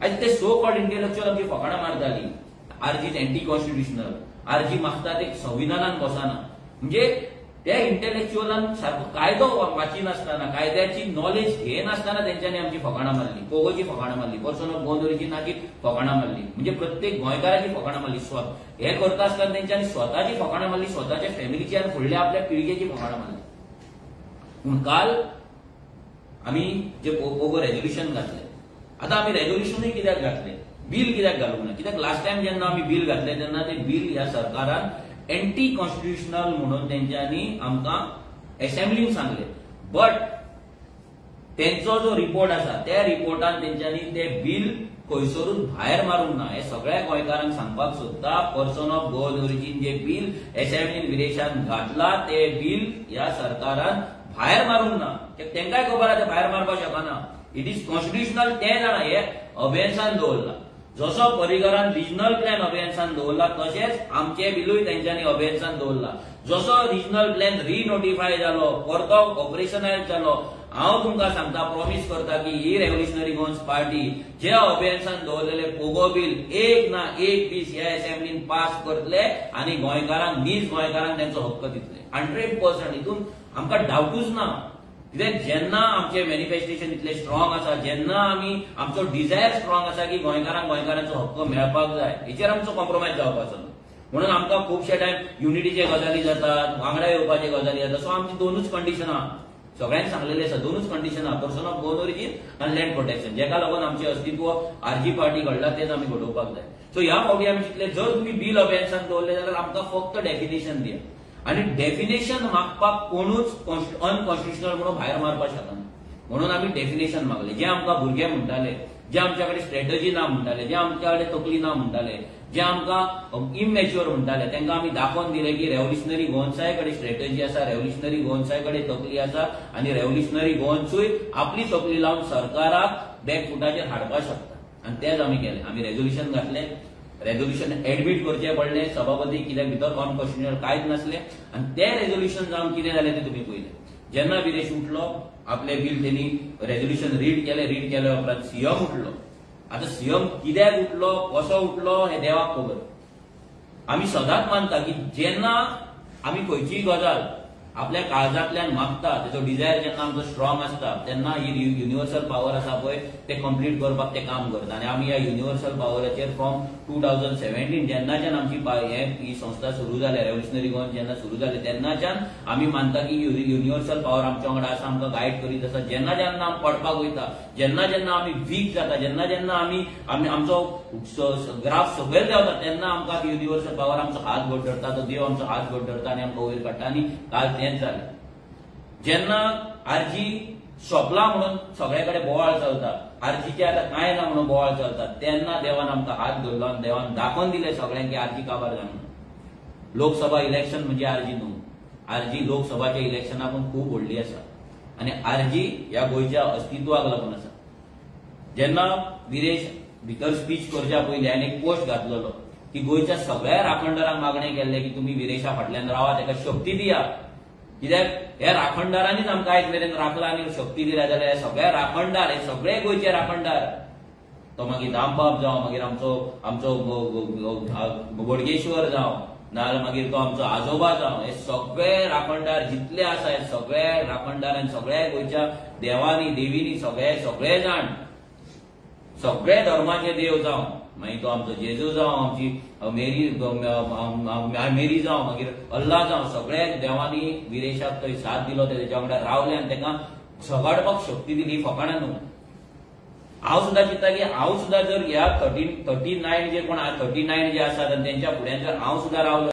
आज ते so called intellectual आमची फकाणां मारताली आरजी एंटी कॉन्स्टिट्युशनल, आरजी मागतात एक संविधानान बसना. म्हणजे त्या इंटेलेक्च्युअलान सारको कायदो वाचिनासतना, कायद्याची नॉलेज घेनासतना तेंच्यांनी आमची फकाणां मारली, पोगोची फकाणां मारली, पर्सन ऑफ गोवन ओरिजिनाची फकाणां मारली. म्हणजे प्रत्येक गोंयकाराची फकाणां मारली. हे करता आसतना तेंच्यांनी स्वताची फकाणां मारली, स्वताच्या फॅमिलीची आनी फुडल्या आपल्या पिळगेची फकाणां मारली. पूण काल आमी जे पोगो रेझोल्युशन घातले, आता आमी रेझोल्युशनूय कित्याक घातले, बिल कित्याक घालूंक ना? कित्याक लास्ट टायम जेन्ना आमी बिल घातले तेन्ना ते बिल ह्या सरकारान एंटी कॉन्स्टिट्युशनल म्हणून तेंच्यांनी आमकां असेंब्लीन सांगले. बट तेंचो जो रिपोर्ट आसा त्या रिपोर्टान तेंच्यांनी ते बिल खंयसरूच भायर मारूंक ना. हे सगळ्या गोंयकारांक सांगपाक सोदता, पर्सन ऑफ गोवन ओरिजीन जे बिल असेंब्लीन विदेशान घातला ते बिल ह्या सरकारान भायर मारूंक ना. तेंकाय खबर आहा ते भायर मारपाक शकना. It is constitutional. ते जाणा हे अभेन्सान दवरला. जसो परिगरान रिजनल प्लॅन अभेन्सान दवरला तशेंच आमचे बिलूय तेंच्यांनी अभेन्सान दवरला. जसो रिजनल प्लॅन रिनोटिफाय जालो, परतो ऑपरेशनायल जालो, हांव तुमकां सांगता, प्रॉमिस करता की ही रेव्होल्युशनरी गोवन्स पार्टी जे अभेन्सान दवरलेले पोगो बिल एक ना एक दीस ह्या असेंब्लीन पास करतले आनी गोंयकारांक, नीज गोंयकारांक तेंचो हक्क दितले. 100%. हितून आमकां डावटूच ना. कित्याक जेन्ना आमचे मॅनिफेस्टेशन इतले स्ट्रॉंग आसा, जेन्ना आमी आमचो डिझायर स्ट्रॉंग आसा की गोंयकारांक गोंयकारांचो हक्क मेळपाक जाय, हेचेर आमचो कॉम्प्रोमायज जावपाचो ना. म्हणून आमकां खुबशे टायम युनिटीचे गजाली जातात, वांगडा येवपाचे गजाली जातात. सो आमची दोनूच कंडिशन आहा, सगळ्यांक सांगलेले आसा, दोनूच कंडिशन आहा, पर्सन ऑफ गोवन ओरिजीन आनी लँड प्रोटेक्शन. जेका लागून आमचे अस्तित्व आरजी पार्टी घडला तेच आमी घडोवपाक जाय. सो ह्या फावटी आमी चिंतले, जर तुमी बिल अभेन्सान दवरले जाल्यार आमकां फक्त डेफिनेशन दिया. आणि डेफिनेशन मागपाक कोणूच अनकॉन्स्टिट्युशनल म्हणून भायर मारपाक शकना. म्हणून आमी डेफिनेशन मागले. जे आमकां भुरगे म्हणटाले, जे आमच्या कडेन स्ट्रॅटजी ना म्हणटाले, जे आमच्या कडेन तकली ना म्हणटाले, जे आमकां इमॅच्युअर म्हणटाले, तांकां आमी दाखोवन दिले की रेव्होल्युशनरी गोवन्साय कडेन स्ट्रॅटजी आसा, रेव्होल्युशनरी गोवन्साय कडेन तकली आसा आनी रेव्होल्युशनरी गोवन्सूय आपली तकली लावन सरकाराक बॅकफुटाचेर हाडपाक शकता. आनी तेच आमी केले. आमी रेझोल्युशन घातले. रेझोल्युशन एडमिट करचे पडले सभापती, कित्याक भितर अनकॉन्स्टिट्युशनल कांयच नासले. आनी ते रेझोल्युशन जावन कितें जालें ते तुमी पळयलें. जेन्ना विदेश उठलो, आपले बिल तेणी रेझोल्युशन रीड केले उपरांत सीएम उठलो. आता सीएम कित्याक उठलो, कसो उठलो हे देवाक खबर. आमी सदांच मानता की जेन्ना आमी खंयचीय गजाल आपल्या काळजांतल्यान मागता, तेजो डिझायर जेन्ना आमचो स्ट्रॉंग आसता, तेन्ना ही युनिवर्सल पॉवर आसा पळय ते कंप्लीट करपाक ते काम करता. आनी आमी ह्या युनिवर्सल पॉवराचेर फ्रॉम 2017 जेन्नाच्यान आमची ही संस्था सुरू जाल्या, रेव्होल्युशनरी गोवन जेन्ना सुरू जाले तेन्नाच्यान आमी मानता की युनिवर्सल पॉवर आमच्या वांगडा आसा, आमकां गायड करीत आसा. जेन्ना जेन्ना आमी पडपाक वयता, जेन्ना जेन्ना आमी वीक जाता, जेन्ना जेन्ना आमी आमचो ग्राफ सकयल देंवता, तेन्ना आमकां युनिवर्सल पॉवर आमचो हात घट धरता, तो देव आमचो हात घट धरता आनी आमकां वयर काडटा. आनी काल तेंच जालें. जेन्ना आरजी सोंपला म्हणून सगळे कडेन बोवाळ चलता, आरजीचे आतां कांय ना म्हणून बोवाळ चलता, तेन्ना देवान आमकां हात धरलो आनी देवान दाखोवन दिलें सगळ्यांक की आरजी काबार जावना. लोकसभा इलेक्शन म्हणजे आरजी न्हू. आरजी लोकसभाच्या इलेक्शनाकून खूब व्हडली आसा आनी आरजी ह्या गोंयच्या अस्तित्वाक लागून आसा. जेन्ना विदेश भितर स्पीच करच्या पयलीं हांवें एक पोस्ट घातलेलो की गोंयच्या सगळ्या राखणदारांक मागणें केल्लें की तुमी विदेशा फाटल्यान रावा, ताका शक्ती दिया. कित्याक ह्या राखणदारांनीच आमकां आयज मेरेन राखला आनी शक्ती दिल्या जाल्यार हे सगळे राखणदार, हे सगळे गोंयचे राखणदार, तो मागीर दामबाब जावं, मागीर आमचो बोडगेश्वर जावं, नाजाल्यार मागीर तो आमचो आजोबा जावं, हे सगळे राखणदार जितले आसा हे सगळे राखणदार, सगळ्या गोंयच्या देवानी देवीनी सगळे जाण, सगळे धर्माचे देव जावं, मागीर तो आमचो जेजू जावं, आमची मेरी जावं, मागीर अल्ला जावं, सगळ्या देवांनी विदेशाक थंय साथ दिलो, तेच्या वांगडा रावले आनी ताका झगडपाक शक्ती दिली. फकाणां न्हू. हांव सुद्दां चिंतता की हांव सुद्दां जर ह्या 39 जे कोण 39 जे आसात आनी तेंच्या फुड्यान जर हांव सुद्दां रावलो